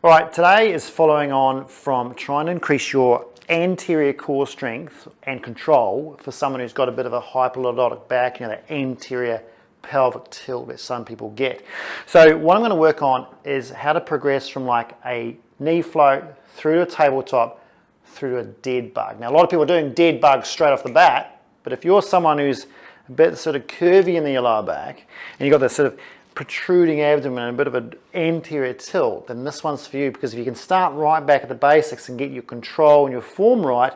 All right, today is following on from trying to increase your anterior core strength and control for someone who's got a bit of a hyperlordotic back, you know, that anterior pelvic tilt that some people get. So what I'm going to work on is how to progress from like a knee float through to a tabletop through to a dead bug. Now, a lot of people are doing dead bugs straight off the bat, but if you're someone who's a bit sort of curvy in the lower back and you've got this sort of protruding abdomen and a bit of an anterior tilt, then this one's for you, because if you can start right back at the basics and get your control and your form right,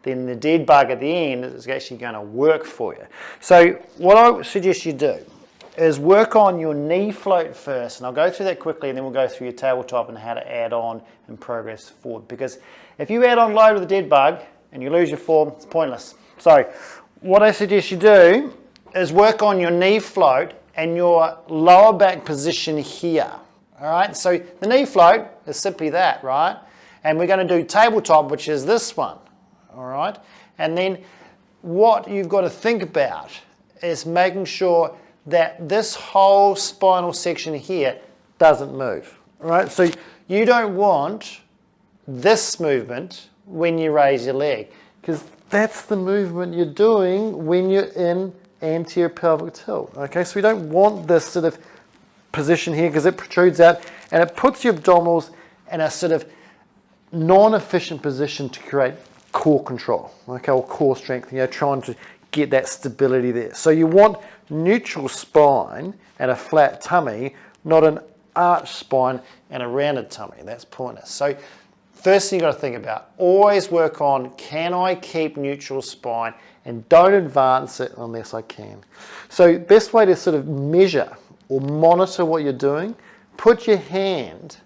then the dead bug at the end is actually going to work for you. So what I suggest you do is work on your knee float first, and I'll go through that quickly and then we'll go through your tabletop and how to add on and progress forward, because if you add on low to the dead bug and you lose your form, it's pointless. So what I suggest you do is work on your knee float and your lower back position here. All right, so the knee float is simply that, right? And we're going to do tabletop, which is this one. All right, and then what you've got to think about is making sure that this whole spinal section here doesn't move. All right, so you don't want this movement when you raise your leg, because that's the movement you're doing when you're in anterior pelvic tilt. Okay, so we don't want this sort of position here because it protrudes out and it puts your abdominals in a sort of non-efficient position to create core control, okay, or core strength, you know, trying to get that stability there. So you want neutral spine and a flat tummy, not an arched spine and a rounded tummy. That's pointless. So first thing you've got to think about, always work on, can I keep neutral spine, and don't advance it unless I can. So best way to sort of measure or monitor what you're doing, put your hand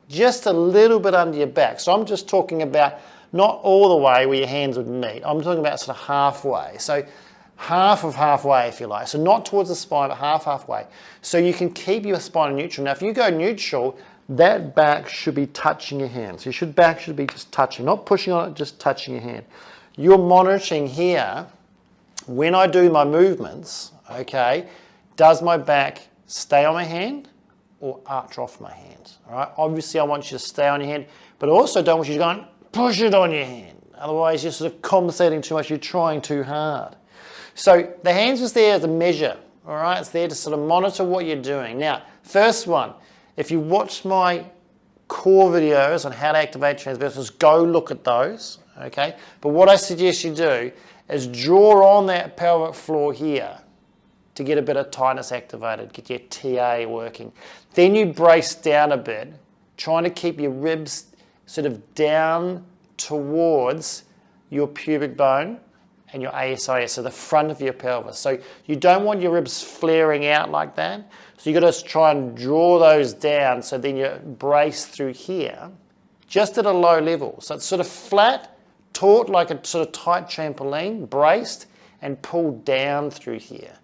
just a little bit under your back. So I'm just talking about not all the way where your hands would meet. I'm talking about sort of halfway. So half of halfway, if you like. So not towards the spine, but halfway. So you can keep your spine neutral. Now, if you go neutral, that back should be touching your hand. So your back should be just touching, not pushing on it, just touching your hand. You're monitoring here, when I do my movements, okay, does my back stay on my hand or arch off my hand? All right, obviously I want you to stay on your hand, but I also don't want you to go and push it on your hand. Otherwise you're sort of compensating too much, you're trying too hard. So the hands is there as a measure, all right? It's there to sort of monitor what you're doing. Now, first one, if you watch my core videos on how to activate transversals, go look at those, okay? But what I suggest you do is draw on that pelvic floor here to get a bit of tightness activated, get your TA working. Then you brace down a bit, trying to keep your ribs sort of down towards your pubic bone and your ASIS, so the front of your pelvis. So you don't want your ribs flaring out like that. So you've got to try and draw those down so then you brace through here, just at a low level. So it's sort of flat, taut like a sort of tight trampoline, braced and pulled down through here.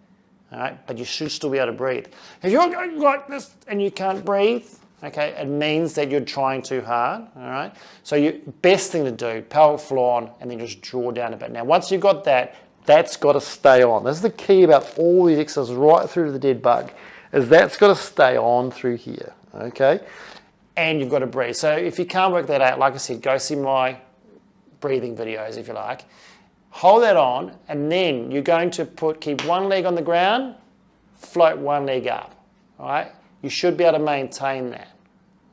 All right, but you should still be able to breathe. If you're going like this and you can't breathe, okay, it means that you're trying too hard, all right? So best thing to do, pelvic floor on, and then just draw down a bit. Now, once you've got that, that's got to stay on. This is the key about all these exercises right through to the dead bug, is that's got to stay on through here, okay? And you've got to breathe. So if you can't work that out, like I said, go see my breathing videos if you like. Hold that on, and then you're going to keep one leg on the ground, float one leg up, all right? You should be able to maintain that,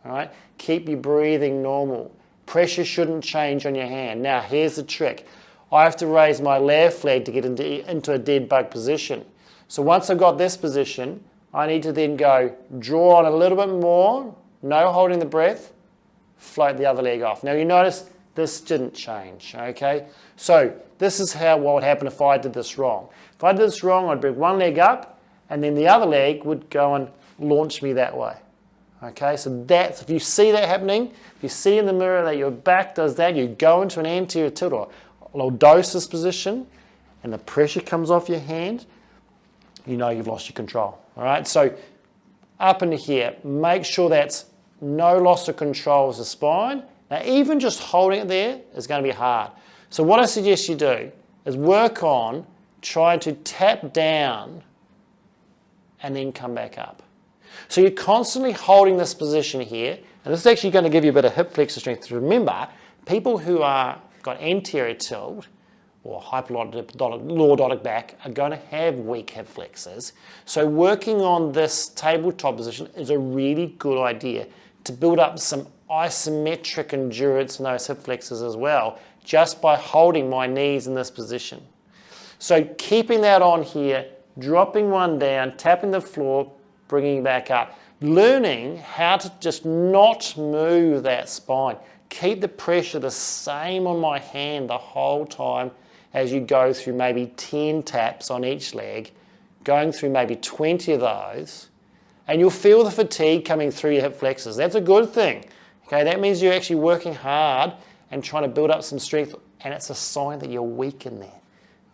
all right? Keep your breathing normal. Pressure shouldn't change on your hand. Now, here's the trick. I have to raise my left leg to get into a dead bug position. So once I've got this position, I need to then go draw on a little bit more, no holding the breath, float the other leg off. Now, you notice this didn't change, okay? So this is what would happen if I did this wrong. If I did this wrong, I'd bring one leg up, and then the other leg would go and launch me that way. Okay, so that's, if you see that happening, if you see in the mirror that your back does that, you go into an anterior tilt or lordosis position, and the pressure comes off your hand, you know you've lost your control. All right, so up into here, make sure that's no loss of control of the spine. Now, even just holding it there is going to be hard. So what I suggest you do is work on trying to tap down and then come back up. So you're constantly holding this position here And this is actually going to give you a bit of hip flexor strength. Remember, people who are got anterior tilt or hyperlordotic back are going to have weak hip flexors. So working on this tabletop position is a really good idea to build up some isometric endurance in those hip flexors as well, just by holding my knees in this position. So keeping that on here, dropping one down, tapping the floor, bringing back up, learning how to just not move that spine. Keep the pressure the same on my hand the whole time as you go through maybe 10 taps on each leg, going through maybe 20 of those, and you'll feel the fatigue coming through your hip flexors. That's a good thing. Okay, that means you're actually working hard and trying to build up some strength, and it's a sign that you're weak in there.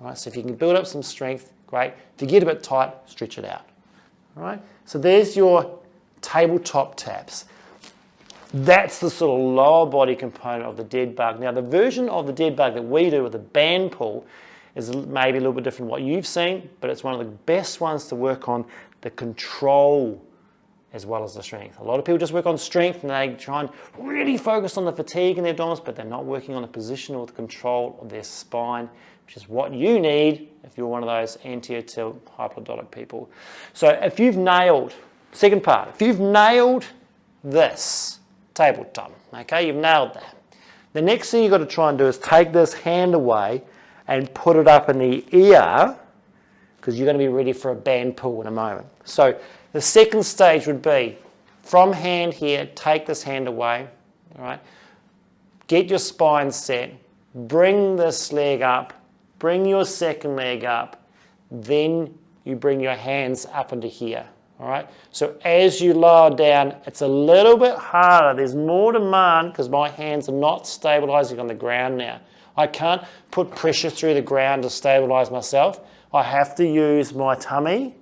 All right, so if you can build up some strength, great. If you get a bit tight, stretch it out. All right, so there's your tabletop taps. That's the sort of lower body component of the dead bug. Now, the version of the dead bug that we do with the band pull is maybe a little bit different from what you've seen, but it's one of the best ones to work on the control as well as the strength. A lot of people just work on strength and they try and really focus on the fatigue in their abdominals, but they're not working on the position or the control of their spine, which is what you need if you're one of those anterior tilt hyperlordotic people. So if you've nailed, second part, if you've nailed this tabletop, okay, you've nailed that. The next thing you've got to try and do is take this hand away and put it up in the ear, because you're going to be ready for a band pull in a moment. So the second stage would be from hand here, take this hand away, all right? Get your spine set, bring this leg up, bring your second leg up, then you bring your hands up into here, all right? So as you lower down, it's a little bit harder. There's more demand because my hands are not stabilizing on the ground now. I can't put pressure through the ground to stabilize myself. I have to use my tummy,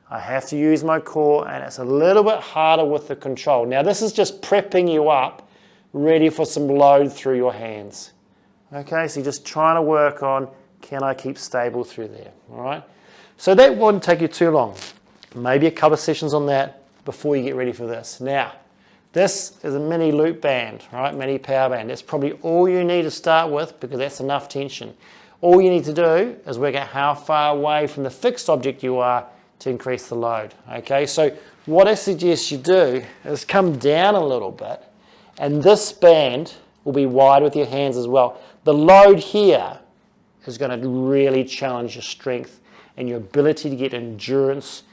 I have to use my core, and it's a little bit harder with the control. Now this is just prepping you up, ready for some load through your hands. Okay, so you're just trying to work on, can I keep stable through there, all right? So that wouldn't take you too long. Maybe a couple of sessions on that before you get ready for this. Now, this is a mini loop band, right? Mini power band. That's probably all you need to start with because that's enough tension. All you need to do is work out how far away from the fixed object you are to increase the load, okay? So what I suggest you do is come down a little bit, and this band will be wide with your hands as well. The load here is going to really challenge your strength and your ability to get endurance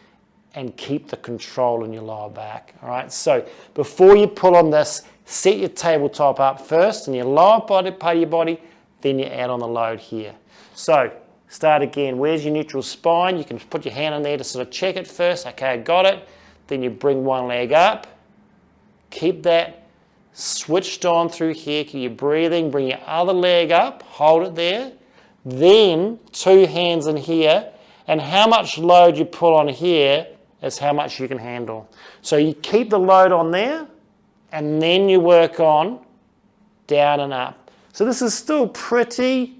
and keep the control in your lower back, all right? So before you pull on this, set your tabletop up first in your lower body, part of your body, then you add on the load here. So start again. Where's your neutral spine? You can put your hand on there to sort of check it first. Okay, I got it. Then you bring one leg up. Keep that switched on through here. Keep your breathing. Bring your other leg up. Hold it there. Then two hands in here. And how much load you pull on here is how much you can handle. So you keep the load on there, and then you work on down and up. So this is still pretty,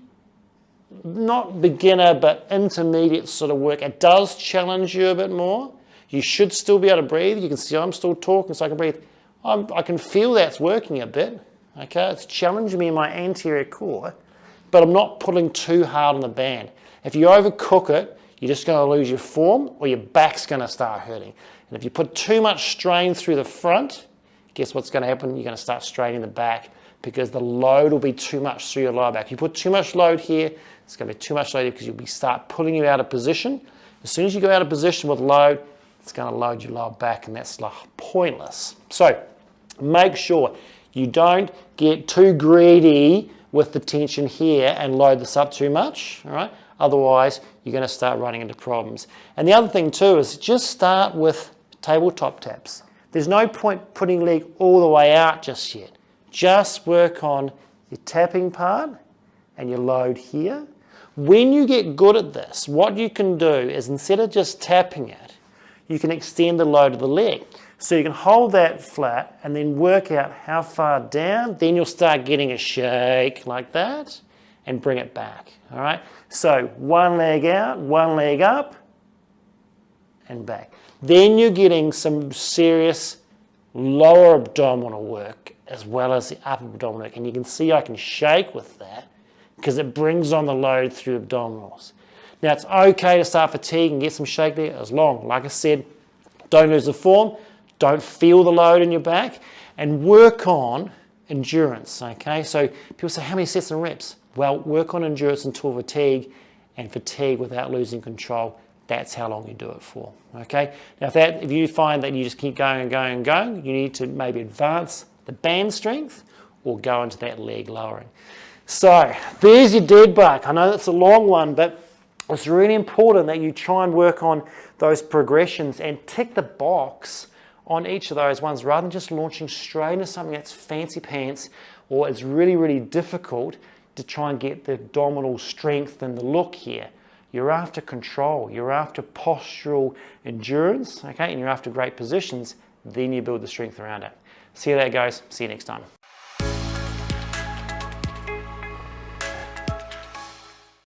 not beginner, but intermediate sort of work. It does challenge you a bit more. You should still be able to breathe. You can see I'm still talking, so I can breathe. I can feel that's working a bit. Okay, it's challenging me in my anterior core, but I'm not pulling too hard on the band. If you overcook it, you're just going to lose your form, or your back's going to start hurting. And if you put too much strain through the front, guess what's going to happen? You're going to start straining the back, because the load will be too much through your lower back. If you put too much load here, it's going to be too much load here because you'll start pulling you out of position. As soon as you go out of position with load, it's going to load your lower back, and that's pointless. So make sure you don't get too greedy with the tension here and load this up too much, all right? Otherwise, you're going to start running into problems. And the other thing too is just start with tabletop taps. There's no point putting leg all the way out just yet. Just work on your tapping part and your load here. When you get good at this, what you can do is instead of just tapping it, you can extend the load of the leg. So you can hold that flat and then work out how far down, then you'll start getting a shake like that and bring it back, all right? So one leg out, one leg up and back. Then you're getting some serious lower abdominal work as well as the upper abdominal work. And you can see I can shake with that because it brings on the load through abdominals. Now it's okay to start fatigue and get some shake there as long, like I said, don't lose the form, don't feel the load in your back, and work on endurance, okay? So people say, how many sets and reps? Well, work on endurance until fatigue, and fatigue without losing control. That's how long you do it for, okay? Now, if you find that you just keep going and going and going, you need to maybe advance the band strength or go into that leg lowering. So there's your dead buck. I know that's a long one, but it's really important that you try and work on those progressions and tick the box on each of those ones rather than just launching straight into something that's fancy pants or it's really, really difficult to try and get the abdominal strength and the look here. You're after control, you're after postural endurance, okay, and you're after great positions, then you build the strength around it. See how that goes. See you next time.